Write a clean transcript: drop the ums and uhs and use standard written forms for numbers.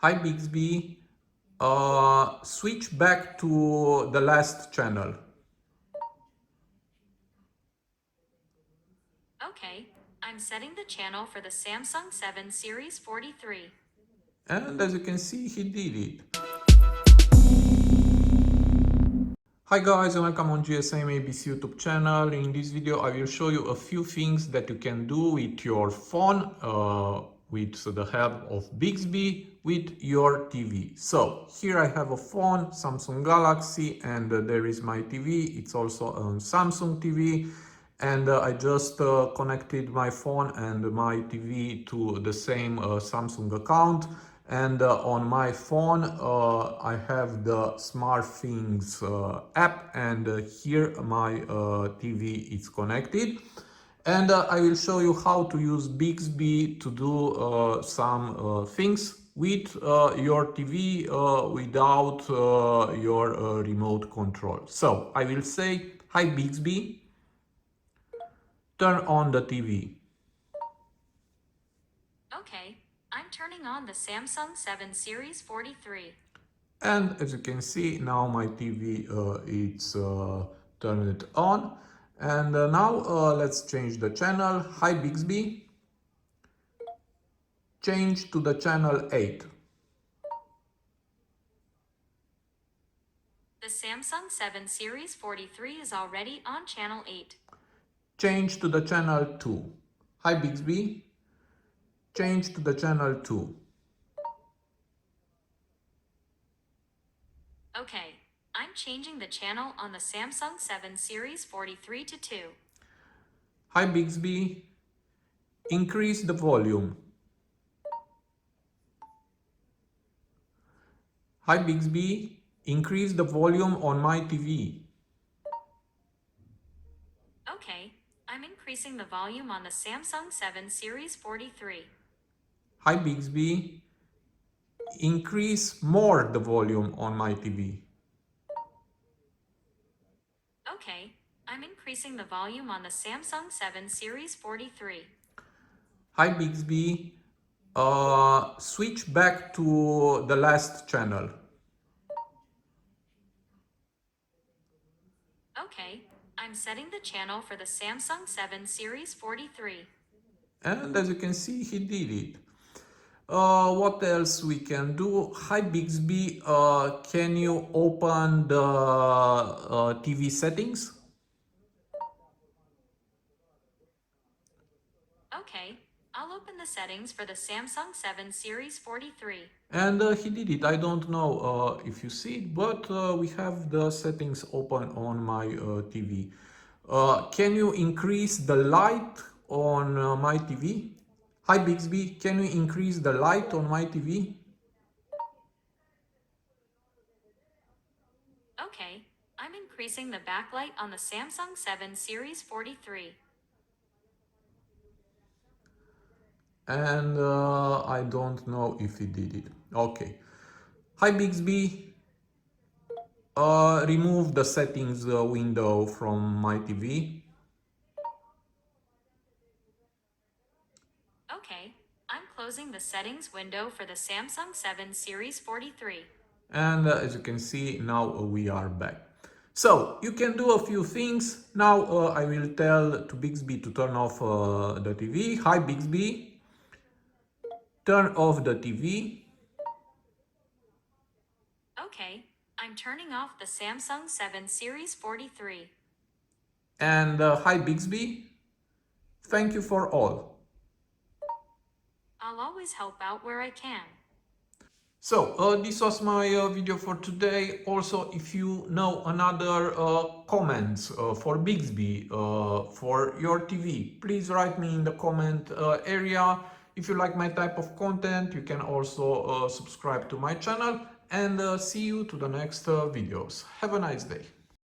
Hi Bixby, switch back to the last channel. Okay, I'm setting the channel for the Samsung 7 Series 43. And as you can see, he did it. Hi guys and welcome on GSM-ABC YouTube channel. In this video I will show you a few things that you can do with your phone with the help of Bixby with your TV. So here I have a phone, Samsung Galaxy, and there is my TV. It's also a Samsung TV, and I just connected my phone and my TV to the same Samsung account. And on my phone I have the SmartThings app, and here my TV is connected, and I will show you how to use Bixby to do some things with your TV without your remote control. So I will say, hi Bixby, turn on the TV. Okay, I'm turning on the Samsung 7 Series 43. And as you can see, now my TV it's turned on. And now let's change the channel. Hi Bixby, change to the channel 8. The Samsung 7 Series 43 is already on channel 8. Change to the channel 2. Hi Bixby, change to the channel 2. Okay, I'm changing the channel on the Samsung 7 Series 43 to 2. Hi Bixby, increase the volume. Hi Bixby, increase the volume on my TV. Okay, I'm increasing the volume on the Samsung 7 Series 43. Hi Bixby, increase more the volume on my TV. Okay, I'm increasing the volume on the Samsung 7 Series 43. Hi Bixby, switch back to the last channel. Okay, I'm setting the channel for the Samsung 7 Series 43. And as you can see, he did it. What else we can do? Hi Bixby, can you open the TV settings? Okay, I'll open the settings for the Samsung 7 Series 43. And he did it. I don't know if you see it, but we have the settings open on my TV. Can you increase the light on my TV? Hi Bixby, can you increase the light on my TV? Okay, I'm increasing the backlight on the Samsung 7 Series 43. And I don't know if he did it. Okay. Hi Bixby, remove the settings window from my TV. Okay, I'm closing the settings window for the Samsung 7 Series 43. And as you can see, now we are back. So you can do a few things. Now I will tell to Bixby to turn off the TV. Hi Bixby, turn off the TV. Okay, I'm turning off the Samsung 7 Series 43. And hi Bixby, thank you for all. I'll always help out where I can. So this was my video for today. Also, if you know another comments for Bixby for your TV, please write me in the comment area. If you like my type of content, you can also subscribe to my channel, and see you to the next videos. Have a nice day.